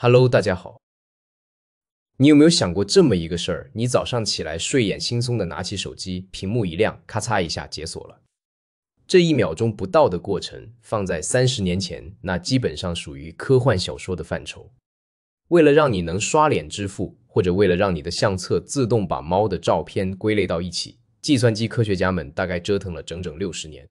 Hello， 大家好。你有沒有想過這麼一個事兒？你早上起來睡眼惺忪的拿起手機，屏幕一亮，咔嚓一下解鎖了。這1秒鐘不到的過程，放在30年前，那基本上屬於科幻小說的範疇。為了讓你能刷臉支付，或者為了讓你的相冊自動把貓的照片歸類到一起，計算機科學家們大概折騰了整整60年。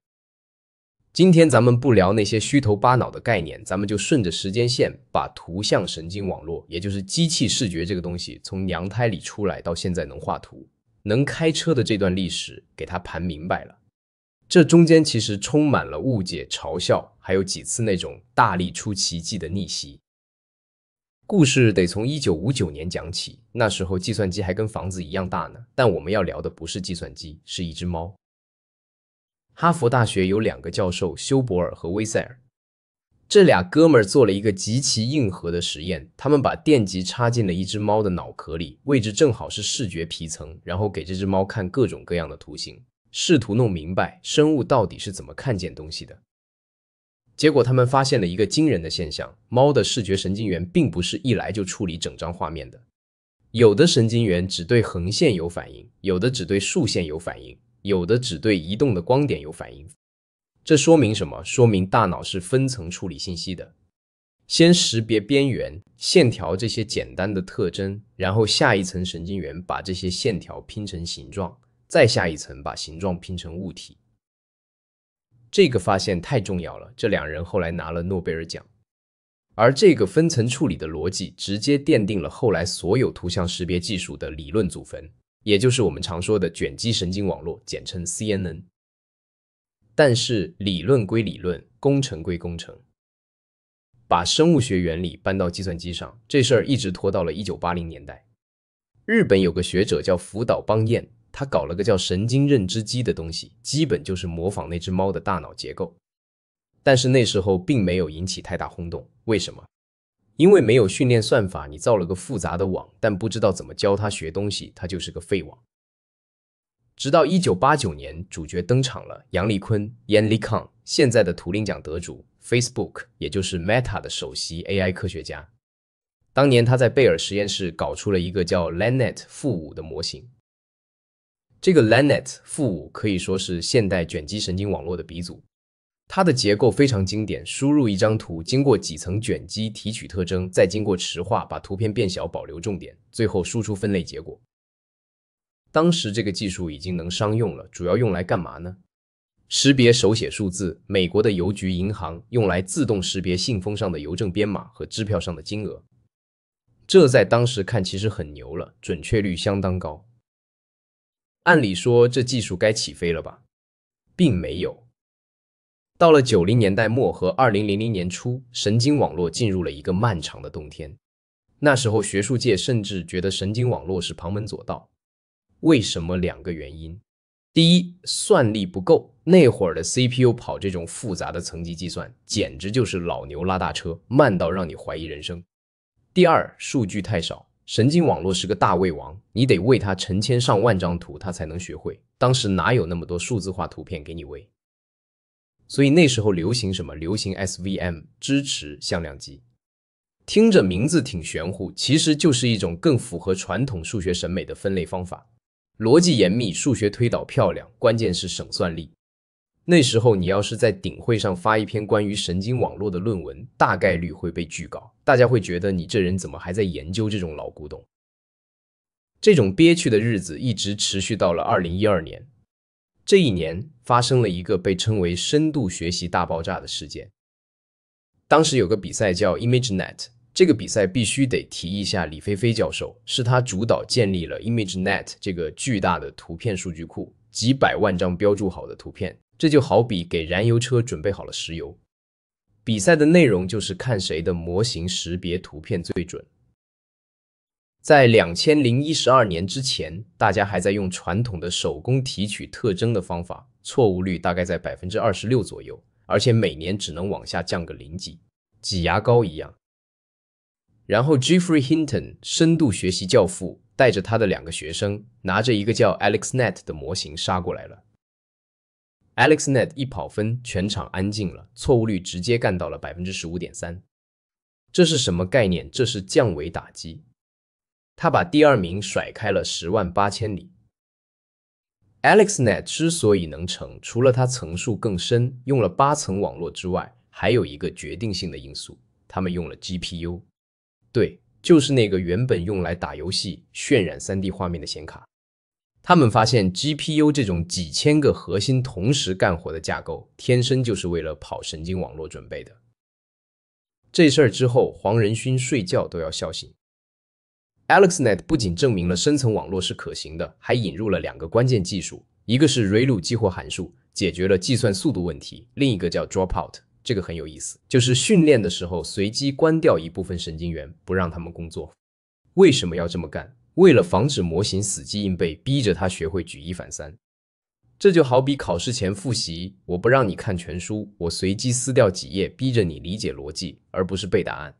今天咱們不聊那些虛頭巴腦的概念，咱們就順着時間線，把图像神經網絡，也就是機器视覺這個東西，從娘胎裡出來到現在能畫圖、能開車的這段歷史，給它盤明白了。這中間其實充滿了誤解、嘲笑，還有幾次那種大力出奇蹟的逆襲。故事得從1959年講起，那時候計算機還跟房子一樣大呢。但我們要聊的不是計算機，是一隻貓。哈佛大學有2個教授，休伯爾和威塞爾。這倆哥們兒做了一個極其硬核的實驗，他們把電極插進了一隻貓的腦殼裡，位置正好是視覺皮層，然後給這隻貓看各種各樣的圖形，試圖弄明白生物到底是怎麼看見東西的。結果他們發現了一個驚人的現象，貓的視覺神經元並不是一來就處理整張畫面的，有的神經元只對橫線有反應，有的只對豎線有反應，有的只對移動的光點有反應。這說明什麼？說明大腦是分层處理信息的，先識別邊緣、線條這些簡單的特徵，然後下一層神經元把這些線條拼成形狀，再下一層把形狀拼成物體。這個發現太重要了，這2人後來拿了諾貝爾獎。而這個分層處理的邏輯，直接奠定了後來所有圖像識別技術的理論祖墳。也就是我們常說的卷積神經網絡，簡稱 CNN。但是理論歸理論，工程歸工程。把生物學原理搬到計算機上，這事兒一直拖到了1980年代。日本有個學者叫福島邦彥，他搞了個叫神經認知機的東西，基本就是模仿那只貓的大腦結構。但是那時候並沒有引起太大轟動，為什麼？因為沒有訓練算法，你造了個複雜的網，但不知道怎麼教他學東西，他就是個廢網。直到1989年，主角登場了，楊麗坤 Yan LeCun， 現在的图灵獎得主 ，Facebook 也就是 Meta 的首席 AI 科學家。當年他在貝爾實驗室搞出了一個叫 LandNet-5的模型。這個 LandNet-5可以說是現代卷積神經網絡的鼻祖。它的結構非常經典，輸入一張圖，經過幾層卷積提取特徵，再經過池化把圖片變小保留重點，最後輸出分類結果。當時這個技術已經能商用了，主要用來幹嘛呢？識別手寫數字，美國的郵局銀行用來自動識別信封上的郵政編碼和支票上的金額。這在當時看其實很牛了，準確率相當高。按理說這技術該起飛了吧？並沒有。到了90年代末和2000年初，神經網絡進入了一個漫長的冬天。那時候學術界甚至覺得神經網絡是旁門左道。為什麼？2個原因。第一，算力不夠，那會兒的 CPU 跑這種複雜的層級計算，簡直就是老牛拉大車，慢到讓你懷疑人生。第二，數據太少，神經網絡是個大胃王，你得餵它成千上萬張圖，它才能學會。當時哪有那麼多數字化圖片給你餵？所以那時候流行什麼？流行 SVM， 支持向量機。聽着名字挺玄乎，其實就是一種更符合傳統數學審美的分類方法。邏輯嚴密，數學推導漂亮，關鍵是省算力。那時候你要是在頂會上發一篇關於神經網絡的論文，大概率會被拒稿，大家會覺得你這人怎麼還在研究這種老古董。這種憋屈的日子一直持續到了2012年。這一年發生了一個被稱為深度學習大爆炸的事件。當時有個比賽叫 ImageNet， 這個比賽必須得提一下李飛飛教授，是他主導建立了 ImageNet 這個巨大的圖片數据庫，幾百萬張標注好的圖片，這就好比給燃油車準備好了石油。比賽的內容就是看誰的模型識別圖片最準。在2012年之前，大家還在用傳統的手工提取特徵的方法，錯誤率大概在 26% 左右，而且每年只能往下降個0幾，擠牙膏一樣。然後 Geoffrey Hinton 深度學習教父帶着他的2個學生，拿着一個叫 AlexNet 的模型殺過來了。AlexNet 一跑分，全場安靜了，錯誤率直接幹到了 15.3%。這是什麼概念？這是降維打擊。他把第二名甩開了108000里。AlexNet 之所以能成，除了它层数更深，用了8層網絡之外，還有一個決定性的因素，他們用了 GPU。對，就是那個原本用來打遊戲、渲染 3D 畫面的顯卡。他們發現 GPU 這種幾千個核心同時幹活的架構，天生就是為了跑神經網絡準備的。這事兒之後，黃仁勳睡覺都要笑醒。AlexNet 不僅證明了深層網絡是可行的，還引入了2個關鍵技術，一個是 ReLU 激活函數，解決了計算速度問題，另一個叫 Dropout， 這個很有意思，就是訓練的時候隨機關掉一部分神經元，不讓他們工作。為什麼要這麼幹？為了防止模型死記硬背，逼着他學會舉一反三。這就好比考試前複習，我不讓你看全書，我隨機撕掉幾頁，逼着你理解邏輯，而不是背答案。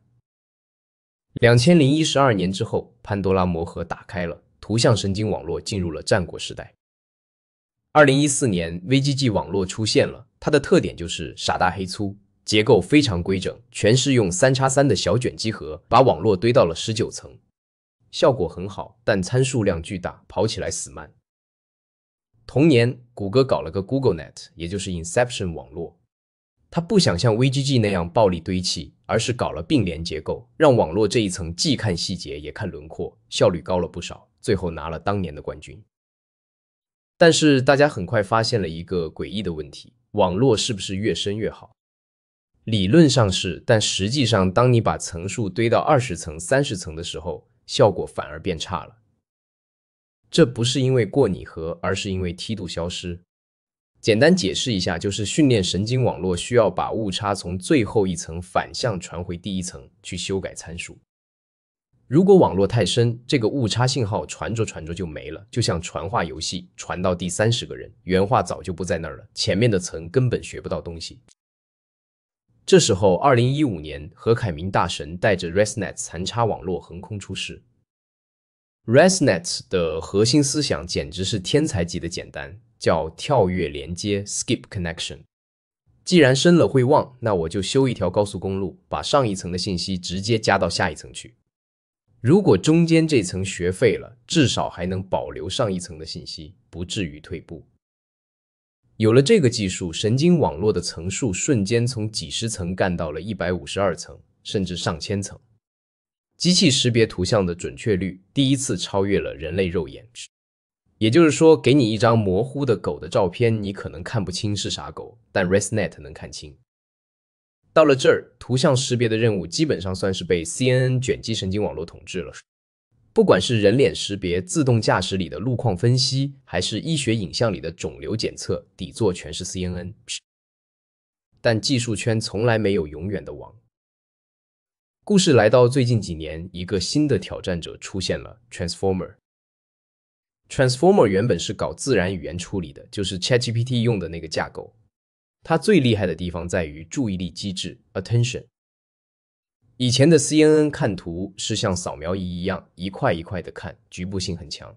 2012年之後，潘多拉魔盒打開了，圖像神經網絡進入了戰國時代。2014年 ，VGG 網絡出現了，它的特点就是傻大黑粗，結構非常規整，全是用3x3的小卷積合，把網絡堆到了19層，效果很好，但參數量巨大，跑起來死慢。同年，谷歌搞了個 GoogleNet， 也就是 Inception 網絡。它不想像 VGG 那樣暴力堆砌，而是搞了並聯結構，讓網絡這一層既看細節也看輪廓，效率高了不少，最後拿了當年的冠軍。但是大家很快發現了一個詭異的問題，網絡是不是越深越好？理論上是，但實際上當你把層數堆到20層、30層的時候，效果反而變差了。這不是因為過擬合，而是因為梯度消失。簡單解釋一下，就是訓練神經網絡需要把誤差從最後一層反向傳回第一層去修改參數。如果網絡太深，這個誤差信號傳着傳着就沒了，就像傳話遊戲傳到第30個人，原話早就不在那兒了，前面的層根本學不到東西。這時候2015年，何凱明大神帶着 ResNet 殘差網絡橫空出世。ResNet 的核心思想簡直是天才級的簡單，叫跳躍連接 skip connection。既然深了會忘，那我就修一條高速公路，把上一層的信息直接加到下一層去。如果中間這層學廢了，至少還能保留上一層的信息，不至於退步。有了這個技術，神經網絡的層數瞬間從幾十層幹到了152層，甚至上千層。機器識別圖像的準確率第一次超越了人類肉眼。也就是說，給你一張模糊的狗的照片，你可能看不清是啥狗，但 ResNet 能看清。到了這兒，圖像識別的任務基本上算是被 CNN 卷積神經網絡統治了。不管是人臉識別、自動駕駛裡的路況分析，還是醫學影像裡的腫瘤檢測，底座全是 CNN。但技術圈從來沒有永遠的王。故事來到最近幾年，一個新的挑戰者出現了 Transformer。Transformer 原本是搞自然語言處理的，就是 ChatGPT 用的那個架構。它最厲害的地方在於注意力機制 attention。以前的 CNN 看圖是像掃描儀一樣一塊一塊的看，局部性很強。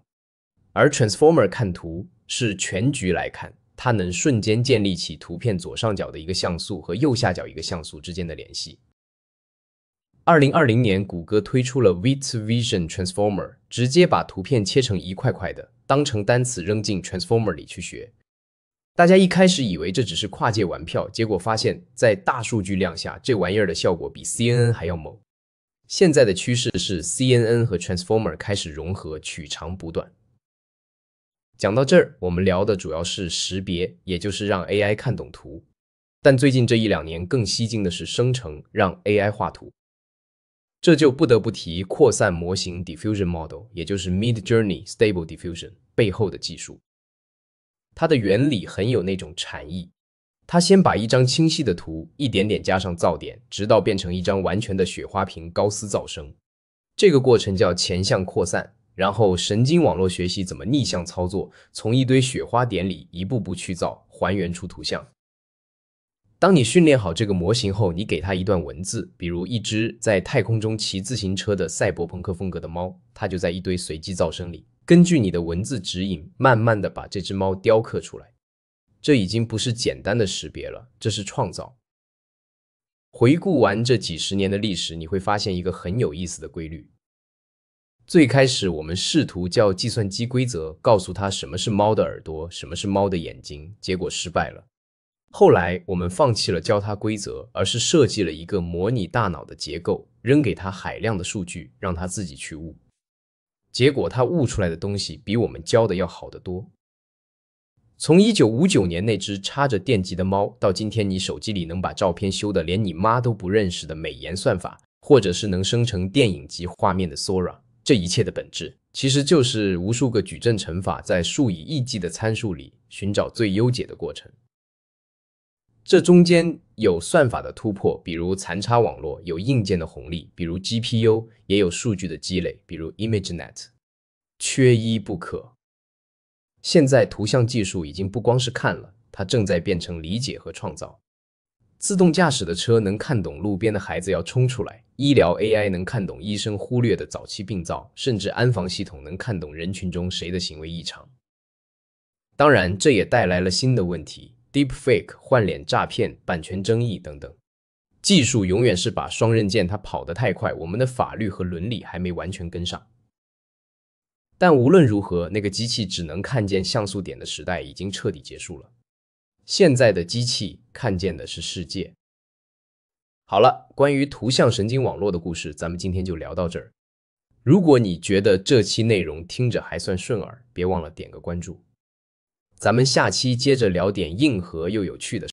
而 Transformer 看圖是全局來看，它能瞬間建立起圖片左上角的一個像素和右下角一個像素之間的聯繫。2020年，谷歌推出了 With-Vision Transformer， 直接把圖片切成一塊塊的，當成單詞扔進 Transformer 裡去學。大家一開始以為這只是跨界玩票，結果發現，在大數據量下，這玩意兒的效果比 CNN 還要猛。現在的趨勢是 CNN 和 Transformer 開始融合，取長補短。講到這兒，我們聊的主要是識別，也就是讓 AI 看懂圖。但最近這1-2年更吸睛的是生成，讓 AI 畫圖。這就不得不提擴散模型 Diffusion Model， 也就是 Midjourney Stable Diffusion 背後的技術。它的原理很有那種禪意，它先把一張清晰的圖一點點加上噪點，直到變成一張完全的雪花屏高斯噪聲。這個過程叫前向擴散，然後神經網絡學習怎麼逆向操作，從一堆雪花點裡一步步去噪，還原出圖像。當你訓練好這個模型後，你給它一段文字，比如一隻在太空中騎自行車的賽博朋克風格的貓，它就在一堆隨機噪聲裡，根據你的文字指引，慢慢的把這隻貓雕刻出來。這已經不是簡單的識別了，這是創造。回顧完這幾十年的歷史，你會發現一個很有意思的規律。最開始，我們試圖叫計算機規則告訴它什麼是貓的耳朵，什麼是貓的眼睛，結果失敗了。後來，我們放棄了教它規則，而是設計了一個模擬大腦的結構，扔給它海量的數據，讓它自己去悟。結果，它悟出來的東西比我們教的要好得多。從1959年那隻插着電極的貓，到今天你手機裡能把照片修的連你媽都不認識的美顏算法，或者是能生成電影級畫面的 Sora， 這一切的本質，其實就是無數個矩陣乘法在數以億計的參數裡尋找最優解的過程。這中間有算法的突破，比如殘差網絡；有硬件的紅利，比如 GPU；也有數據的積累，比如 ImageNet， 缺一不可。現在圖像技術已經不光是看了，它正在變成理解和創造。自動駕駛的車能看懂路邊的孩子要衝出來，醫療 AI 能看懂醫生忽略的早期病灶，甚至安防系統能看懂人群中誰的行為異常。當然，這也帶來了新的問題。Deepfake、換臉詐騙、版權爭議等等，技術永遠是把雙刃劍，它跑得太快，我們的法律和倫理還沒完全跟上。但無論如何，那個機器只能看見像素點的時代已經徹底結束了。現在的機器看見的是世界。好了，關於圖像神經網絡的故事，咱們今天就聊到這兒。如果你覺得這期內容聽着還算順耳，別忘了點個關注。咱們下期接着聊點硬核又有趣的。